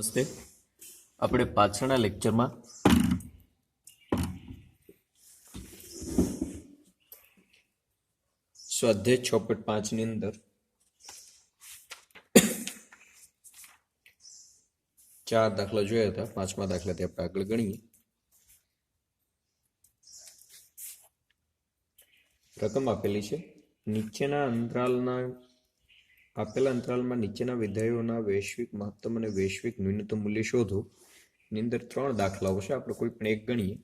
નમસ્તે. આપણે પાછળના લેક્ચરમાં સ્વાધ્યાય 6.5 ની અંદર 4 દાખલા જોયા હતા. પાંચમા દાખલાથી આપણે આગળ ગણીએ. રકમ આપેલી છે. નીચેના આપેલા અંતરાલમાં નીચેના વિધેયોના વૈશ્વિક મહત્તમ અને વૈશ્વિક ન્યૂનતમ મૂલ્ય શોધો. ની અંદર 3 દાખલાઓ છે. આપણે કોઈ પણ એક ગણીએ.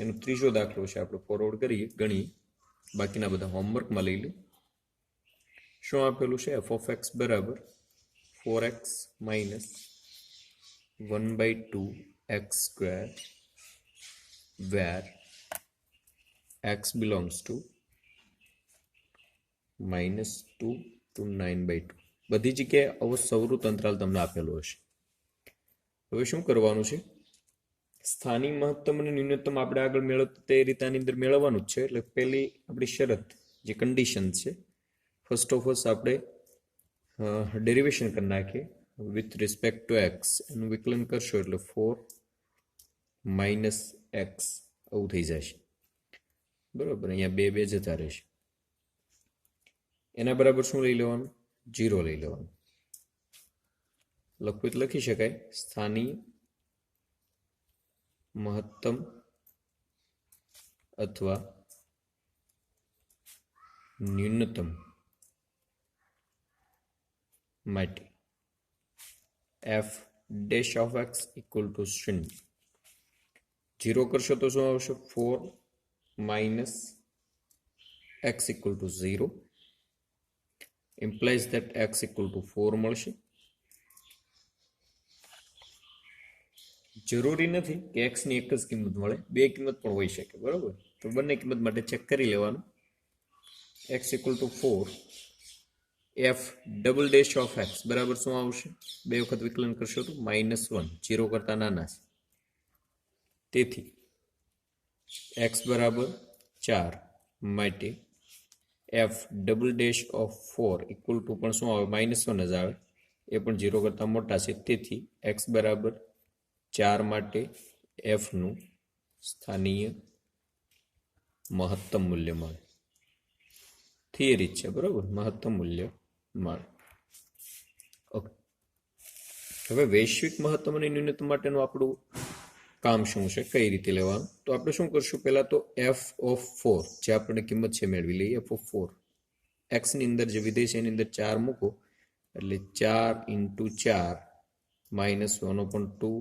એનો ત્રીજો દાખલો છે, આપણે ફોરવર્ડ કરીએ, ગણીએ. બાકીના બધા હોમવર્કમાં લઈ લો. શું આપેલું છે? f of x બરાબર 4x minus 1/2 x square where x belongs to -2 to 9/2. બધી જગ્યાએ આવો સવૃત અંતરાલ તમને આપેલો હશે. હવે શું કરવાનું છે? સ્થાનિક મહત્તમ અને ન્યૂનતમ આપણે આગળ મેળવતા તે રીતની અંદર મેળવવાનું જ છે. એટલે પહેલી આપણી શરત જે કન્ડિશન છે, ફર્સ્ટ ઓફ ઓલ આપણે ડેરિવેશન કરી નાખીએ વિથ રિસ્પેક્ટ ટુ એક્સ. એનું વિકલન કરશો એટલે 4 માઇનસ એક્સ આવું થઈ જશે. બરાબર, અહીંયા 2 જતા રહેશે. એના બરાબર શું લઈ લેવાનું? 0 લઈ લેવાનું. લખવું તો લખી શકાય સ્થાનિક મહત્તમ અથવા ન્યૂનતમ માટે f dash of x equal to 0. 0 કરશો તો શું આવશે? 4 minus x equal to 0 implies that x equal to 4 મળશે. જરૂરી નથી કે x ની એક જ કિંમત મળે, 2 કિંમત પણ હોઈ શકે. બરોબર, તો બંને કિંમત માટે ચેક કરી લેવાનું. x equal to 4 f double dash of x બરાબર શું આવશે? 2 વખત વિકલન કરશો તો -1, 0 કરતા નાના છે. તેથી x બરાબર 4 માટે f double dash of 4 equal two પણ શું આવે? -1 જ આવે. એ પણ 0 કરતા મોટા છે. તેથી x બરાબર 4 માટે f નું સ્થાનીય મહત્તમ મૂલ્ય મળે. થિયરી છે, બરોબર, મહત્તમ મૂલ્ય મળે. ઓકે, હવે વૈશ્વિક મહત્તમ અને ન્યૂનતમ માટેનું આપણું કામ શું છે, કઈ રીતે લેવાનું? તો આપણે શું કરશું? પહેલા તો f of 4 જે આપણને કિંમત છે મેળવી લઈએ. f of 4 x ની અંદર જે વિધેય છે એની અંદર 4 મૂકો એટલે 4 × 4 -1/2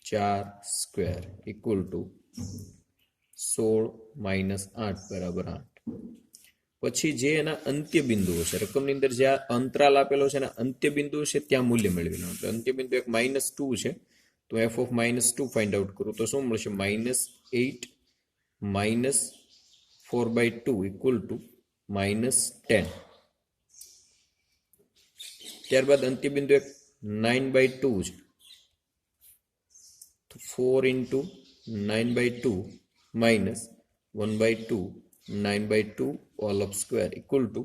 4 સ્ક્વેર ઇક્વલ ટુ 16 - 8 બરાબર 8. પછી જે એના અંત્ય બિંદુઓ છે, રકમની અંદર જે અંતરાલ આપેલો છે એના અંત્ય બિંદુઓ છે ત્યાં મૂલ્ય મેળવી લેવાનું. અંત્ય બિંદુ એક -2 છે, તો f of -2 ફાઇન્ડ આઉટ કરું તો શું મળશે? -8 - 4/2 ઇક્વલ ટુ -10. ત્યારબાદ અંત્ય બિંદુ એક 9/2 છે, તો 4 × 9/2 -1/2 9/2 all of square equal to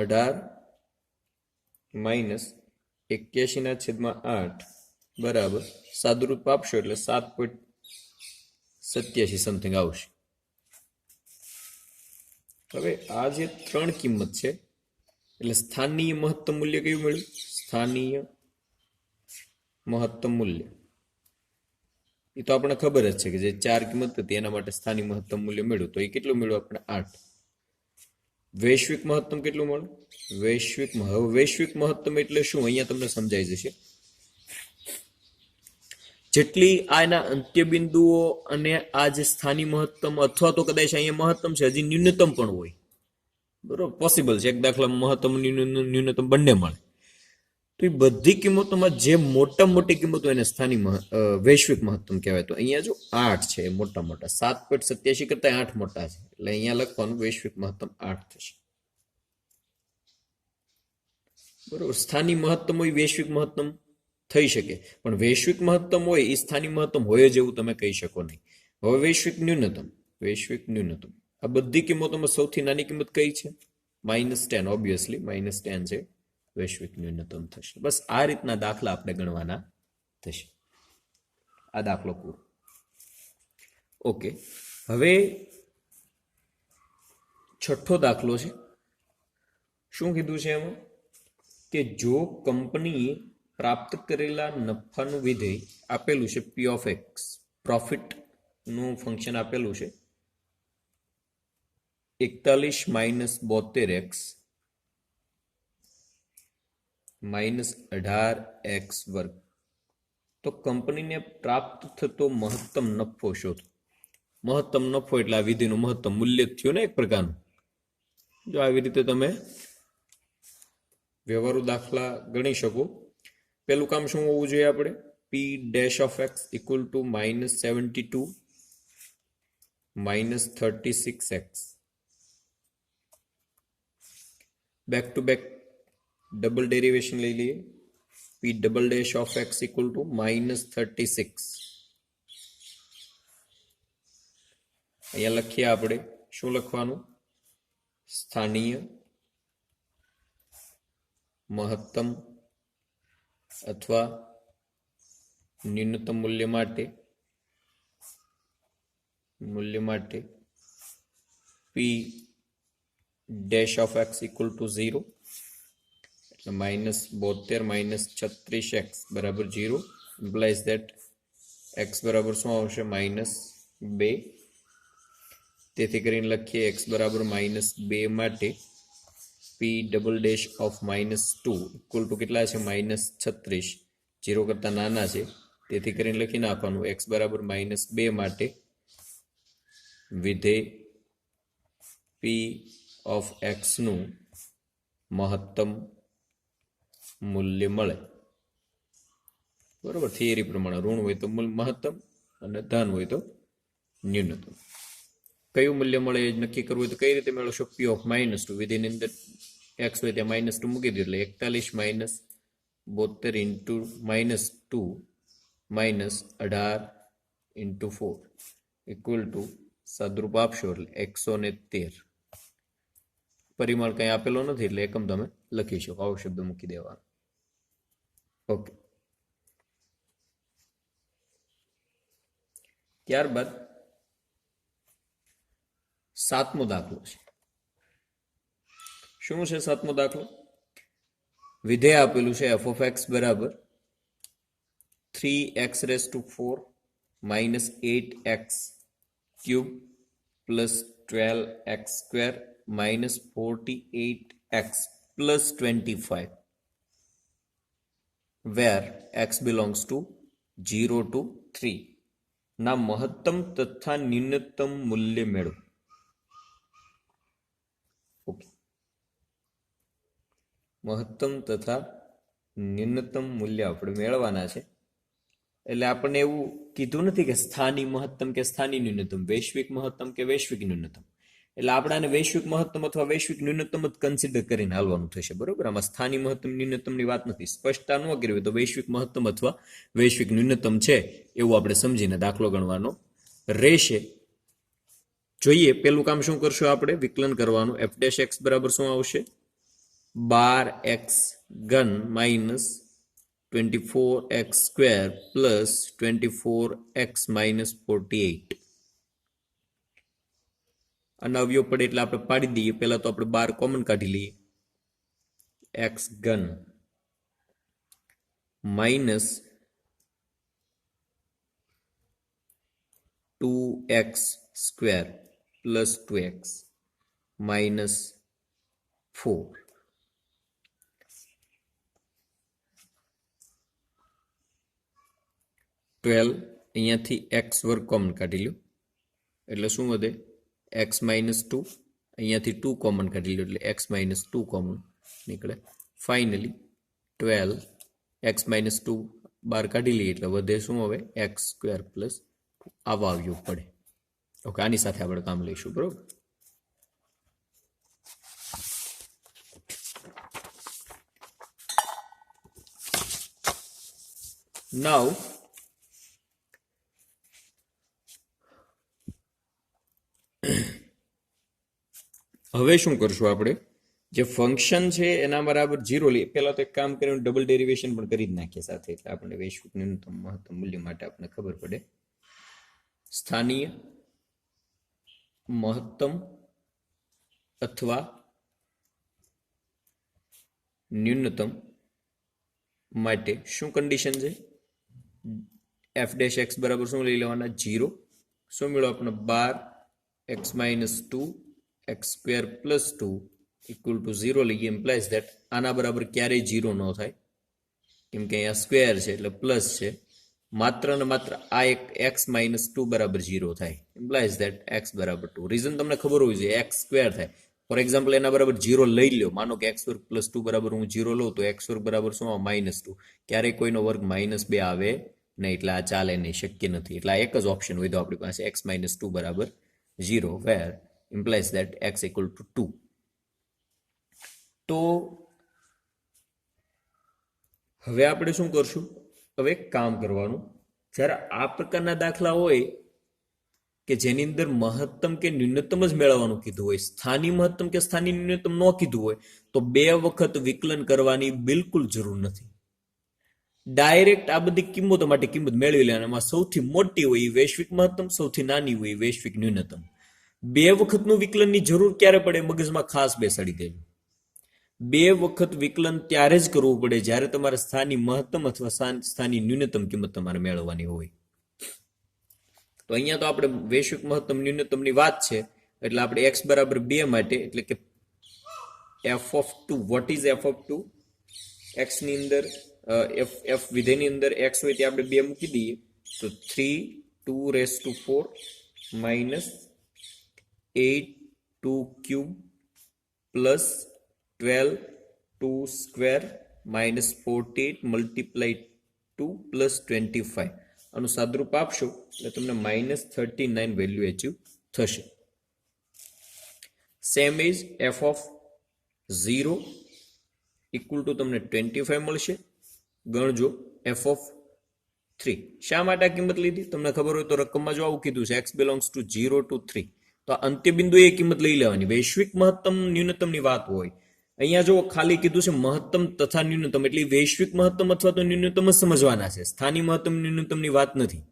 18 - 81/8 બરાબર સાદુરૂપ આપશો એટલે 7.87 સમથિંગ આવશે. હવે આ જે 3 કિંમત છે એટલે સ્થાનીય મહત્તમ મૂલ્ય કયું મળ્યું? સ્થાનીય મહત્તમ મૂલ્ય એ તો આપણને ખબર જ છે કે જે 4 કિંમત હતી એના માટે સ્થાનિક મહત્તમ મૂલ્ય મળ્યું. તો એ કેટલું મળ્યું આપણે? 8. વૈશ્વિક મહત્તમ કેટલું મળે? વૈશ્વિક મહત્તમ એટલે શું? અહીંયા તમને સમજાઈ જશે. જેટલી આના અંત્ય બિંદુઓ અને આ જે સ્થાનિક મહત્તમ અથવા તો કદાચ અહીંયા મહત્તમ છે, હજી ન્યૂનતમ પણ હોય. બરોબર, પોસિબલ છે. એક દાખલામાં મહત્તમ ન્યૂનતમ બંને મળે. તો એ બધી કિંમતોમાં જે મોટા મોટી કિંમતો એને સ્થાનિક વૈશ્વિક મહત્તમ કહેવાય. તો અહીંયા જો 8 છે મોટા મોટા, 7.87 કરતા 8 મોટા છે, એટલે અહીંયા લખવાનું વૈશ્વિક મહત્તમ 8 થશે. બરોબર, સ્થાનિક મહત્તમ હોય વૈશ્વિક મહત્તમ થઈ શકે, પણ વૈશ્વિક મહત્તમ હોય એ સ્થાનિક મહત્તમ હોય જ એવું તમે કહી શકો નહીં. હવે વૈશ્વિક ન્યૂનતમ આ બધી કિંમતોમાં સૌથી નાની કિંમત કઈ છે? -10. ઓબ્વિયસલી -10 છે. વૈશ્વિક ન્યૂનતમ થશે. બસ આ રીતના દાખલા આપણે ગણવાના થશે. આ દાખલો પૂરો. ઓકે, હવે છઠ્ઠો દાખલો છે. શું કીધું છે એમાં કે જો કંપનીએ પ્રાપ્ત કરેલા નફાનું વિધેય આપેલું છે પી ઓફ એક્સ, પ્રોફિટનું ફંક્શન આપેલું છે 41 માઇનસ 72x માઇનસ 18x વર્ગ, તો કંપનીને પ્રાપ્ત થતો મહત્તમ નફો શોધો. મહત્તમ નફો એટલે આ વિધિનું મહત્તમ મૂલ્ય થયું ને એક પ્રકારનું. જો આવી રીતે તમે વ્યવહારુ દાખલા ગણી શકો. પેલું કામ શું હોવું જોઈએ આપણે? પી dash of x equal two -72 -36x. Back to back double derivation લઈ લઈએ. પી double dash of x equal two -36. અહીંયા લખીએ આપણે. શું લખવાનું? સ્થાનીય મહત્તમ અથવા ન્યૂનતમ મૂલ્ય માટે પી dash of x equal two 0, એટલે -72 -36x બરાબર 0, ઇમ્પ્લાઇઝ ધેટ x બરાબર શું આવશે? -2. તેથી કરીને લખીએ x બરાબર -2 માટે પી double dash of -2 equal to કેટલા છે? -36. 0 કરતાં નાના છે, તેથી કરીને લખી નાખવાનું x બરાબર -2 માટે વિધેય પી ઓફ એક્સ નું મહત્તમ મૂલ્ય મળે. બરોબર, થિયરી પ્રમાણે ઋણ હોય તો મહત્તમ અને ધન હોય તો ન્યૂનતમ. કયું મૂલ્ય મળે એ નક્કી કરવું હોય તો કઈ રીતે મેળવશો? પી ઓફ -2 વિધિની અંદર એક્સ હોય ત્યાં -2 મૂકી દો, એટલે 41 minus 72 into -2 -18 into 4 equal to સદરૂપ આપશો એટલે 113. પરિમાણ કંઈ આપેલો નથી એટલે એકમ તમે લખી શકો. આવો શબ્દ મૂકી દેવાનો. ઓકે, ત્યારબાદ સાતમો દાખલો છે. શું છે સાતમો દાખલો? વિધેય આપેલું છે f of x બરાબર 3x⁴ minus 8x cube plus 12x² minus 48x plus 25, where x belongs to 0 to 3 ના મહત્તમ તથા ન્યૂનતમ મૂલ્ય મેળવો. ઓકે, મહત્તમ તથા ન્યૂનતમ મૂલ્ય આપણે મેળવવાના છે. એટલે આપણને એવું કીધું નથી કે સ્થાનિક મહત્તમ કે સ્થાનિક ન્યૂનતમ, વૈશ્વિક મહત્તમ કે વૈશ્વિક ન્યૂનતમ. એટલે આપણે વૈશ્વિક મહત્તમ અથવા વૈશ્વિક ન્યૂનતમ જ કન્સિડર કરીને હાલવાનું થશે. બરોબર, આમાં સ્થાનિક મહત્તમ ન્યૂનતમની વાત નથી. સ્પષ્ટતા ન કરવી તો વૈશ્વિક મહત્તમ અથવા વૈશ્વિક ન્યૂનતમ છે એવું આપણે સમજીને દાખલો ગણવાનો રહેશે. જોઈએ, પેલું કામ શું કરશું આપણે? વિકલન કરવાનું. f ડેશ x બરાબર શું આવશે? 12x³ minus 24x² plus 24x minus 48. અને અવયવ પડે એટલે આપણે પાડી દઈએ. પહેલા તો આપણે 12 કોમન કાઢી લઈએ. x³ minus 2x² plus 2x minus 4. 12 અહીંયાથી x² કોમન કાઢી લો એટલે શું વધે? x minus 2. અહીંયાથી 2 કોમન કાઢી લો એટલે x માઇનસ 2 કોમન નીકળે. ફાઇનલી 12 x માઇનસ 2 બહાર કાઢી લઈએ એટલે વધે શું? હવે x² પ્લસ આવા આવ્યું પડે. ઓકે, આની સાથે આપણે કામ લઈશું. બરોબર, નાઉ હવે શું કરશું આપણે? જે ફંક્શન છે એના બરાબર 0 લઈએ. પહેલા તો એક કામ કરીને ડબલ ડેરિવેશન પણ કરી જ નાખીએ સાથે, એટલે આપણને વૈશ્વિક ન્યૂનતમ મહત્તમ મૂલ્ય માટે આપણને ખબર પડે. સ્થાનીય મહત્તમ અથવા ન્યૂનતમ માટે શું કન્ડિશન છે? એફ ડેશ એક્સ બરાબર શું લઈ લેવાના? 0. શું મળ્યું આપણે? 12 x minus 2 x square plus 2 equal to 0 લઈએ. ઇમ્પ્લાઇઝ ધેટ આના બરાબર ક્યારેય 0 ન થાય, કેમ કે અહીંયા સ્ક્વેર છે એટલે પ્લસ છે. માત્ર ને માત્ર આ એક એક્સ માઇનસ 2 બરાબર 0 થાય. ઇમ્પ્લાઇઝ ધેટ એક્સ બરાબર 2. રીઝન તમને ખબર હોવી જોઈએ. એક્સ સ્ક્વેર થાય. ફોર એક્ઝામ્પલ એના બરાબર 0 લઈ લો. માનો કે એક્સ વર્ગ પ્લસ 2 બરાબર હું 0 લઉં તો એક્સ વર્ગ બરાબર શું આવે? માઇનસ 2. ક્યારેય કોઈનો વર્ગ માઇનસ 2 આવે નહીં, એટલે આ ચાલે નહીં, શક્ય નથી. એટલે આ એક જ ઓપ્શન હોય તો આપણી પાસે એક્સ માઇનસ 2 બરાબર 0, where implies that X equal to 2. તો હવે આપણે શું કરશું? હવે એક કામ કરવાનું, જ્યારે આ પ્રકારના દાખલા હોય કે જેની અંદર મહત્તમ કે ન્યૂનતમ જ મેળવવાનું કીધું હોય, સ્થાનિક મહત્તમ કે સ્થાનિક ન્યૂનતમ ન કીધું હોય, તો 2 વખત વિકલન કરવાની બિલકુલ જરૂર નથી. ડાયરેક્ટ આ બધી કિંમતો માટે કિંમત મેળવી લેવાની. એમાં સૌથી મોટી હોય એ વૈશ્વિક મહત્તમ, સૌથી નાની હોય એ વૈશ્વિક ન્યૂનતમ. 2 વખતનું વિકલનની જરૂર ક્યારે પડે? મગજમાં ખાસ બેસાડી દેજો. 2 વખત વિકલન ત્યારે જ કરવું પડે જ્યારે તમારે સ્થાનિક મહત્તમ અથવા સ્થાનિક ન્યૂનતમ કિંમત તમારે મેળવવાની હોય. તો અહીંયા તો આપણે વૈશ્વિક મહત્તમ ન્યૂનતમની વાત છે, એટલે આપણે x બરાબર 2 માટે, એટલે કે f of 2, what is f of 2? x ની અંદર f વિધેયની અંદર x હોય તે આપણે 2 મૂકી દઈએ તો 3 2 raise to 4 minus 8 2 cube plus 12 2 square minus 48 multiply 2 પ્લસ 25. આનું સાદરૂપ આપશો એટલે તમને -39 વેલ્યુ એચીવ થશે. Same is f of 0 equal to તમને 25 મળશે. ગણજો f ઓફ 3. શા માટે આ કિંમત લીધી? તમને ખબર હોય તો રકમમાં જો આવું કીધું છે x બિલોંગ્સ ટુ 0 to 3, તો અંત્ય બિંદુ એ કિંમત લઈ લેવાની. વૈશ્વિક મહત્તમ ન્યૂનતમની વાત હોય, અહીંયા જો ખાલી કીધું છે મહત્તમ તથા ન્યૂનતમ, એટલે વૈશ્વિક મહત્તમ અથવા તો ન્યૂનતમ જ સમજવાના છે. સ્થાનિક મહત્તમ ન્યૂનતમની વાત નથી.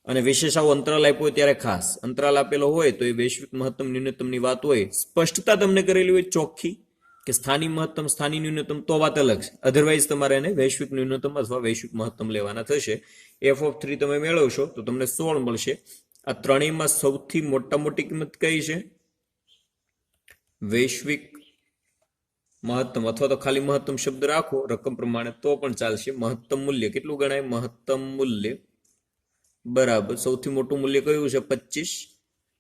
અને વિશેષ આવો અંતરાલ આપ્યો હોય ત્યારે ખાસ અંતરાલ આપેલો હોય તો એ વૈશ્વિક મહત્તમ ન્યૂનતમની વાત હોય, સ્પષ્ટતા તમને કરેલી હોય ચોખ્ખી કે સ્થાનિક મહત્તમ સ્થાનિક ન્યૂનતમ, તો વાત અલગ છે. અધરવાઇઝ તમારે એને વૈશ્વિક ન્યૂનતમ અથવા વૈશ્વિક મહત્તમ લેવાના થશે. f ઓફ 3 તમે મેળવશો તો તમને 16 મળશે. આ ત્રણેયમાં સૌથી મોટી કિંમત કઈ છે? વૈશ્વિક મહત્તમ, અથવા તો ખાલી મહત્તમ શબ્દ રાખો રકમ પ્રમાણે તો પણ ચાલશે. મહત્તમ મૂલ્ય કેટલું ગણાય? મહત્તમ મૂલ્ય બરાબર સૌથી મોટું મૂલ્ય કયું છે? 25.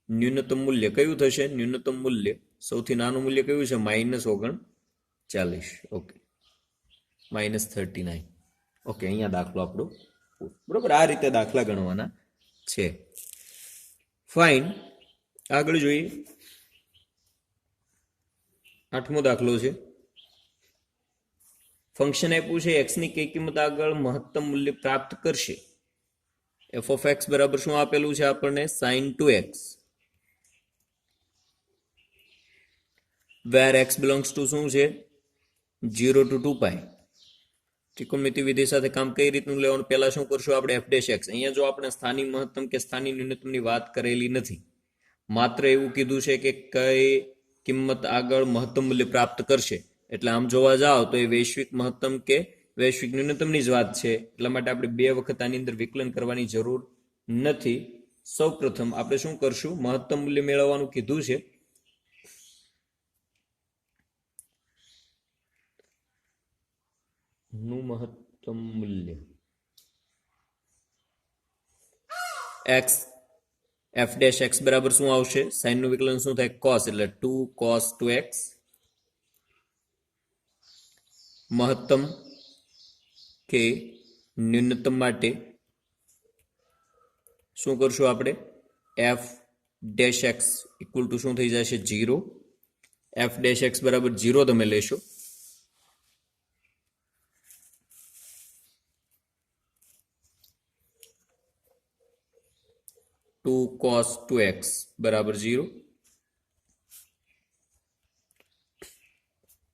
ન્યૂનતમ મૂલ્ય કયું થશે? ન્યૂનતમ મૂલ્ય સૌથી નાનું મૂલ્ય કયું છે? -39. ઓકે, -39. ઓકે, અહીંયા દાખલો આપણો બરોબર. આ રીતે દાખલા ગણવાના છે. ફાઇન. આગળ જોઈએ. 8મો દાખલો છે. ફંક્શન આપ્યું છે x ની કઈ કિંમત આગળ મહત્તમ મૂલ્ય પ્રાપ્ત કરશે? f ઓફ x બરાબર શું આપેલું છે આપણને? sin 2x, where x belongs to શું છે? 0 to 2 પાઈ. ત્રિકોણમિતિ વિધિ સાથે કામ કઈ રીતનું લેવાનું? પહેલા શું કરશું આપણે? f dash x. અહીંયા જો આપણે સ્થાનિક મહત્તમ કે સ્થાનિક ન્યૂનતમની વાત કરેલી નથી, માત્ર એવું કીધું છે કે કઈ કિંમત આગળ મહત્તમ મૂલ્ય પ્રાપ્ત કરશે. એટલે આમ જોવા જાઓ તો એ વૈશ્વિક મહત્તમ કે વૈશ્વિક ન્યૂનતમની જ વાત છે. એટલા માટે આપણે 2 વખત આની અંદર વિકલન કરવાની જરૂર નથી. સૌપ્રથમ આપણે શું કરશું? મહત્તમ મૂલ્ય મેળવવાનું કીધું છે. નું મહત્તમ મૂલ્ય x, f ડેશ x બરાબર શું આવશે? સાઇન નું વિકલન શું થાય? cos, એટલે 2 cos 2x. મહત્તમ કે ન્યૂનતમ માટે શું કરશું આપણે? f dash x equal to શું થઈ જશે? 0. f ડેશ x બરાબર 0 તમે લેશો. ટુ cos 2x બરાબર 0.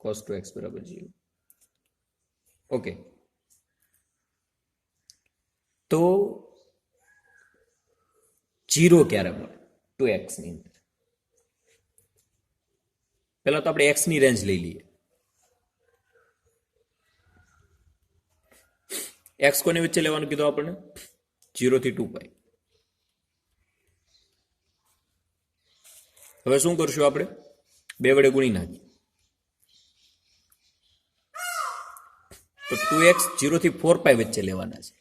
cos 2x બરાબર 0. ઓકે, તો 0 ક્યારે મળે 2x ની અંદર? પહેલા તો આપણે x ની રેન્જ લઈ લઈએ. x કોની વચ્ચે લેવાનું કીધું આપણને? 0 થી 2π. હવે શું કરશું આપણે? 2 વડે ગુણી નાખીએ તો 2x 0 થી 4π વચ્ચે લેવાના છે.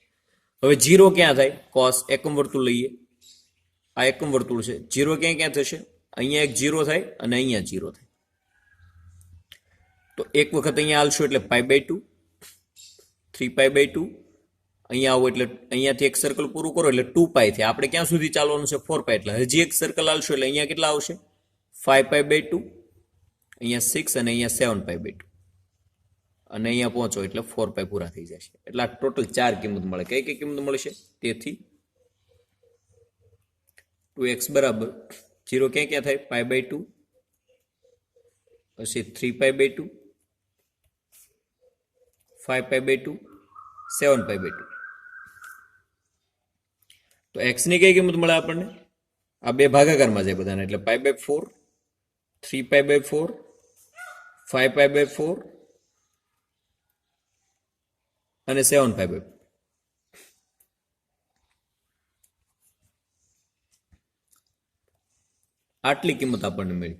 હવે 0 ક્યાં થાય? cos એકમ વર્તુળ લઈએ, આ એકમ વર્તુળ છે. 0 ક્યાં થશે? અહીંયા એક 0 થાય અને અહીંયા 0 થાય. તો એક વખત અહીંયા આલશો એટલે π/2, 3π/2. અહીંયા આવો એટલે અહીંયાથી એક સર્કલ પૂરું કરો એટલે 2π થાય. આપણે ક્યાં સુધી ચાલવાનું છે? 4π. એટલે હજી એક સર્કલ આલશો એટલે અહીંયા કેટલા આવશે? 5π/2, અહીંયા 6 અને અહીંયા 7π/2 અને અહીંયા પહોંચો એટલે 4π પૂરા થઈ જશે. એટલે આ ટોટલ 4 કિંમત મળે. કઈ કઈ કિંમત મળશે? તેથી 2x બરાબર 0 ક્યાં થાય? π/2, પછી 3π/2, 5π/2, 7π/2. તો x ની કઈ કિંમત મળે આપણને? આ બે ભાગાકારમાં જાય બધાને એટલે π/4, 3π/4, 5π/4 અને 7π/4. આટલી કિંમત આપણને મળી.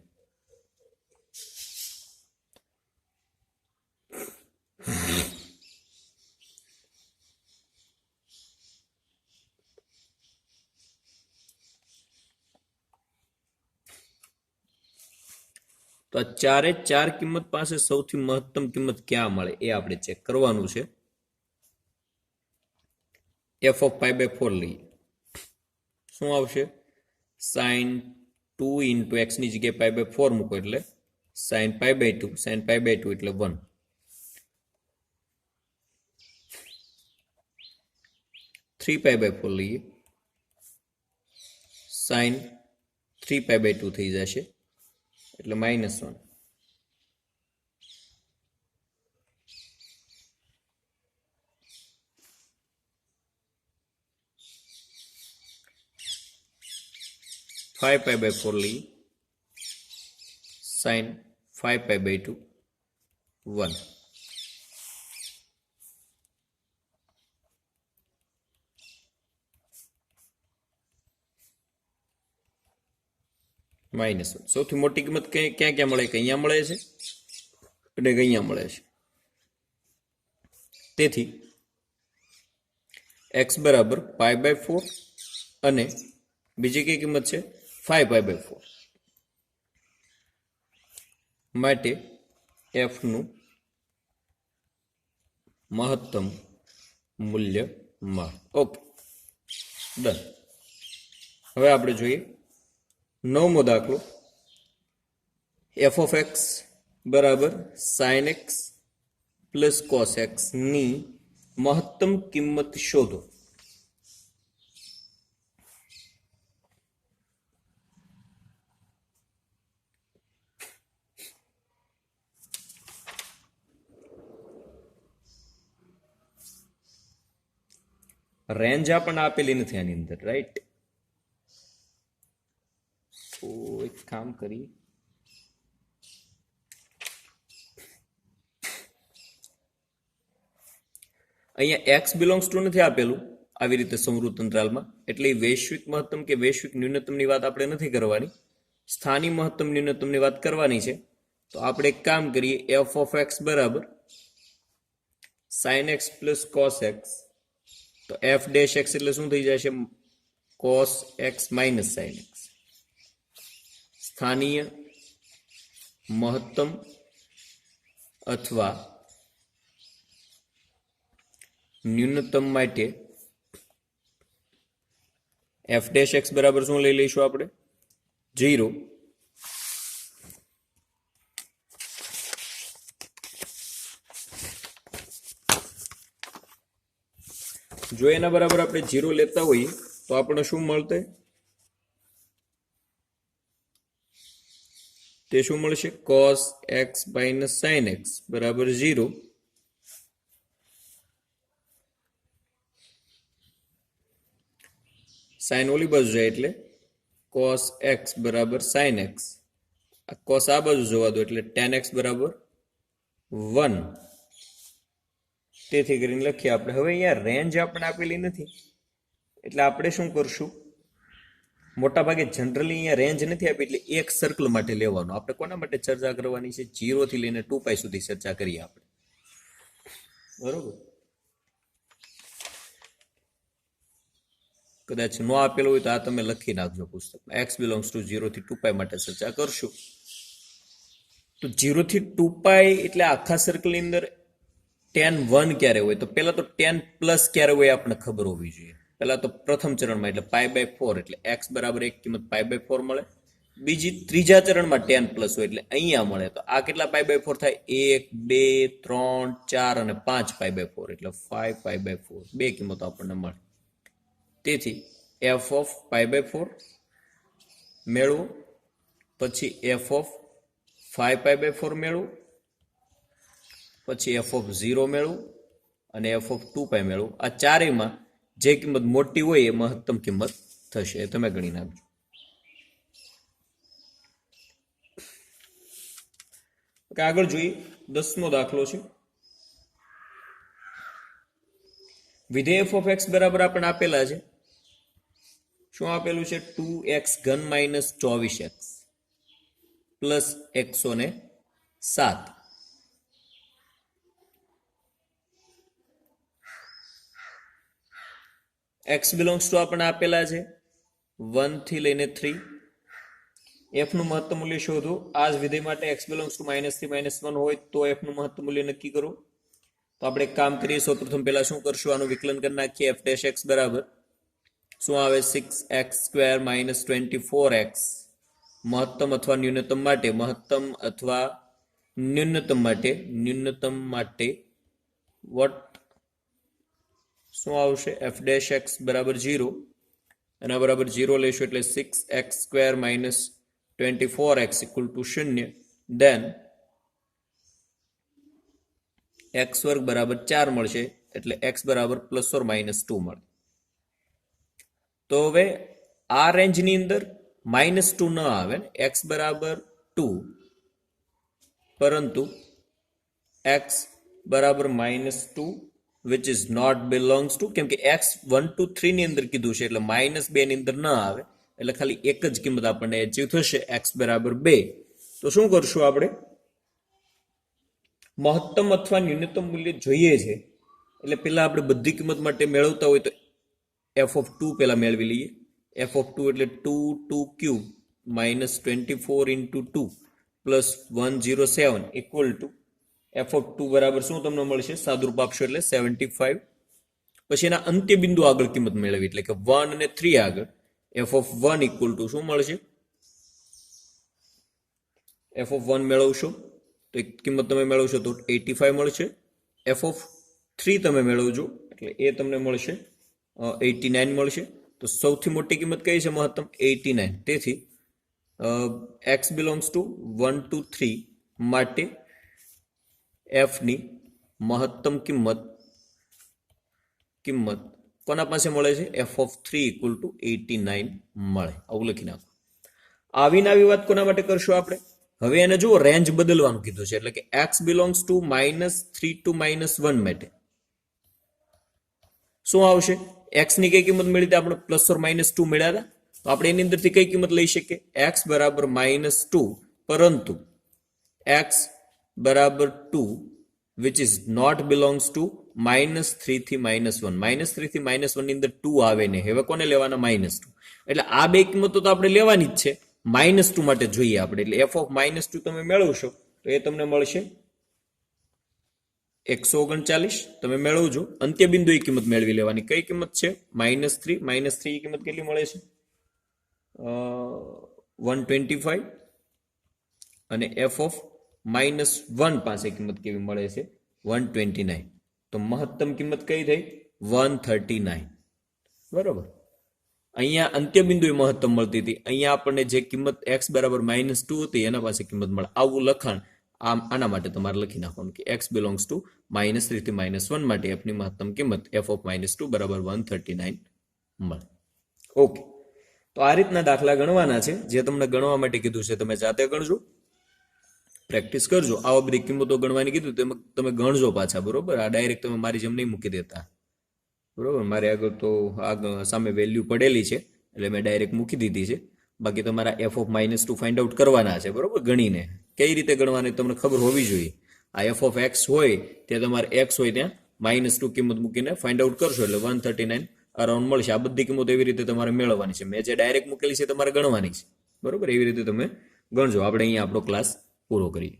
તો આ ચારે ચાર કિંમત પાસે સૌથી મહત્તમ કિંમત ક્યાં મળે એ આપણે ચેક કરવાનું છે. f of π/4 લઈએ. શું આવશે? sin 2 into x ની જગ્યાએ π/4 મૂકો એટલે sin π/2, sin π/2 એટલે 1. थ्री π/4 લઈએ, sin 3π/2 થઈ જશે એટલે -1. फाइव π/4 લઈએ, sin 5π/2 1. -1. સૌથી મોટી કિંમત ક્યાં ક્યાં મળે? અહીંયા મળે છે અને અહીંયા મળે છે. તેથી x બરાબર π/4 અને બીજી કઈ કિંમત છે? 5π/4. માટે f નું મહત્તમ મૂલ્ય મળે. Okay, done. હવે આપણે જોઈએ નવમો દાખલો. f of x બરાબર sin x plus cos x ની મહત્તમ કિંમત શોધો. રેન્જ આપણને આપેલી નથી આની અંદર, રાઈટ? તો એક કામ કરી, અહીંયા x બિલોંગ્સ ટુ નથી આપેલું આવી રીતે સમૃદ્ધ અંતરાલમાં, એટલે વૈશ્વિક મહત્તમ કે વૈશ્વિક ન્યૂનતમની વાત આપણે નથી કરવાની, સ્થાનિક મહત્તમ ન્યૂનતમની વાત કરવાની છે. તો આપણે એક કામ કરીએ, f of x બરાબર sin x plus cos x. તો f ડેશ x એટલે શું થઈ જશે? cos x minus sin x. સ્થાનીય મહત્તમ અથવા ન્યૂનતમ માટે f ડેશ x બરાબર શું લઈ લઈશું આપણે? 0. જો એના બરાબર આપણે 0 લેતા હોઈએ તો આપણને શું મળશે? તે શું મળશે? cos x minus sin x બરાબર 0. સાઇન ઓલી બાજુ જાય એટલે cos x બરાબર sin x. cos આ બાજુ જવા દો એટલે tan x બરાબર 1. તેથી કરીને લખીએ આપણે. હવે અહીંયા રેન્જ આપણે આપેલી નથી એટલે આપણે શું કરશું? મોટા ભાગે જનરલી અહીંયા રેન્જ નથી આપી એટલે એક સર્કલ માટે લેવાનું. આપણે કોના માટે ચર્ચા કરવાની છે? 0 થી લઈને 2π સુધી ચર્ચા કરીએ આપણે, બરોબર. કદાચ ન આપેલું હોય તો આ તમે લખી નાખજો પુસ્તકમાં. x બિલોંગ્સ ટુ 0 થી 2π માટે ચર્ચા કરશું. તો 0 થી 2π એટલે આખા સર્કલની અંદર tan 1 ક્યારે હોય? તો પહેલા તો tan પ્લસ ક્યારે હોય આપણે ખબર હોવી જોઈએ. પહેલા તો પ્રથમ ચરણમાં એટલે π/4 એટલે x બરાબર એક કિંમત π/4 મળે. ત્રીજા ચરણમાં tan પ્લસ હોય એટલે અહીંયા મળે. તો આ કેટલા π/4 થાય? 1 2 3 4 અને 5 π/4 એટલે 5 π/4. બે કિંમતો આપણને મળે. તેથી f ઓફ π/4 મેળવો, પછી f ઓફ 5 π/4 મેળવો, પછી f ઓફ 0 મેળવું અને f ઓફ 2π મેળવું. આ ચારેયમાં જે કિંમત મોટી હોય એ મહત્તમ કિંમત થશે. એ તમે ગણી નાખજો. આગળ જોઈએ 10મો દાખલો છે. વિધેય f ઓફ x બરાબર આપણને આપેલા છે. શું આપેલું છે? 2x ઘન minus 24x plus 107. x belongs to આપણને આપેલા છે 1 થી લઈને 3. f નું મહત્તમ મૂલ્ય શોધો. આ જ વિધેય માટે x બિલોંગ્સ ટુ -3 -1 હોય તો f નું મહત્તમ મૂલ્ય નક્કી કરો. તો આપણે એક કામ કરીએ. સૌપ્રથમ પહેલા શું કરશું? આનું વિકલન કરી નાખીએ. f ડેશ x બરાબર શું આવે? 6x² - 24x. મહત્તમ અથવા ન્યૂનતમ માટે વોટ શું આવશે? f ડેશ x બરાબર 0. એના બરાબર 0 લેશું એટલે 6x² - 24x = 0. દેન x વર્ગ બરાબર 4 મળશે એટલે x બરાબર ±2 મળે. તો હવે આ રેન્જની અંદર -2 ન આવે ને, x બરાબર 2 પરંતુ x બરાબર -2 which is not belongs to, કેમ કે x 1 2 3 ની અંદર કીધું છે એટલે -2 ની અંદર ન આવે એટલે ખાલી એક જ કિંમત આપણને અચીવ થશે, x બરાબર 2. તો શું કરશું આપણે? મહત્તમ અથવા ન્યૂનતમ મૂલ્ય જોઈએ છે એટલે પહેલા આપણે બધી કિંમત માટે મેળવતા હોય તો f ઓફ 2 પહેલા મેળવી લઈએ. f ઓફ 2 એટલે 2 -24 into 2 plus 107 equal to f of 2 બરાબર શું તમને મળશે? સાદુરૂપ આપશો એટલે 75. પછી એના અંત્ય બિંદુ આગળ કિંમત મેળવી એટલે કે 1 અને 3 આગળ f ઓફ 1 equal to શું મળશે? f ઓફ 1 મેળવશો તો એક કિંમત તમે મેળવશો તો 85 મળશે. f ઓફ 3 તમે મેળવજો એટલે એ તમને મળશે 89 મળશે. તો સૌથી મોટી કિંમત કઈ છે? મહત્તમ 89. તેથી x બિલોંગ્સ ટુ 1 2 3 માટે f ની મહત્તમ કિંમત કોના પાસે મળે છે? f ઓફ 3 = 89 મળે. આવું લખી નાખો. આવીને આવી વાત કોના માટે કરશું આપણે? હવે એને જુઓ, રેન્જ બદલવાનું કીધું છે એટલે કે x બિલોંગ્સ ટુ -3 to -1 માટે શું આવશે? x ની કઈ કિંમત મળી હતી? આપણે +or -2 મળ્યા હતા. તો આપણે એની અંદરથી કઈ કિંમત લઈ શકીએ? x બરાબર -2 પરંતુ x બરાબર 2 which is not belongs to -3 થી -1. -3 થી -1 ની અંદર 2 આવે ને, હવે કોને લેવાના? -2. એટલે આ બે કિંમતો તો આપણે લેવાની જ છે. -2 માટે જોઈએ આપણે એટલે f ઓફ -2 તમે મેળવશો તો એ તમને મળશે 139. તમે મેળવજો. અંત્ય બિંદુ એ કિંમત મેળવી લેવાની. કઈ કિંમત છે? -3. -3 એ કિંમત કેટલી મળે છે? 125. અને f ઓફ -1 પાસે કિંમત કેવી મળે છે? 129. તો મહત્તમ કિંમત કઈ થઈ? 139. બરોબર. અહીંયા અંત્ય બિંદુએ મહત્તમ મળતી હતી, અહીંયા આપણને જે કિંમત x બરાબર -2 હતી એના પાસે કિંમત મળે. આવું લખાણ આના માટે તમારે લખી નાખવાનું કે x બિલોંગ્સ ટુ -3 થી -1 માટે f ની મહત્તમ કિંમત f ઓફ -2 બરાબર 139 મળે. ઓકે, તો આ રીતના દાખલા ગણવાના છે. જે તમને ગણવા માટે કીધું છે તમે જાતે ગણજો, પ્રેક્ટિસ કરજો. આવા બધી કિંમતો ગણવાની કીધું તમે ગણજો પાછા, બરોબર. આ ડાયરેક્ટ તમે મારી જેમ નહીં મૂકી દેતા, બરોબર. મારે આગળ તો આગળ સામે વેલ્યુ પડેલી છે એટલે મેં ડાયરેક્ટ મૂકી દીધી છે. બાકી તમારા f ઓફ -2 ફાઇન્ડ આઉટ કરવાના છે, બરોબર. ગણીને કઈ રીતે ગણવાની તમને ખબર હોવી જોઈએ. આ f ઓફ x હોય ત્યાં તમારે x હોય ત્યાં -2 કિંમત મૂકીને ફાઇન્ડ આઉટ કરશો એટલે 139 અરાઉન્ડ મળશે. આ બધી કિંમતો એવી રીતે તમારે મેળવવાની છે. મેં જે ડાયરેક્ટ મૂકેલી છે તમારે ગણવાની છે, બરોબર. એવી રીતે તમે ગણજો. આપણે અહીંયા આપણો ક્લાસ પૂરો કરીએ.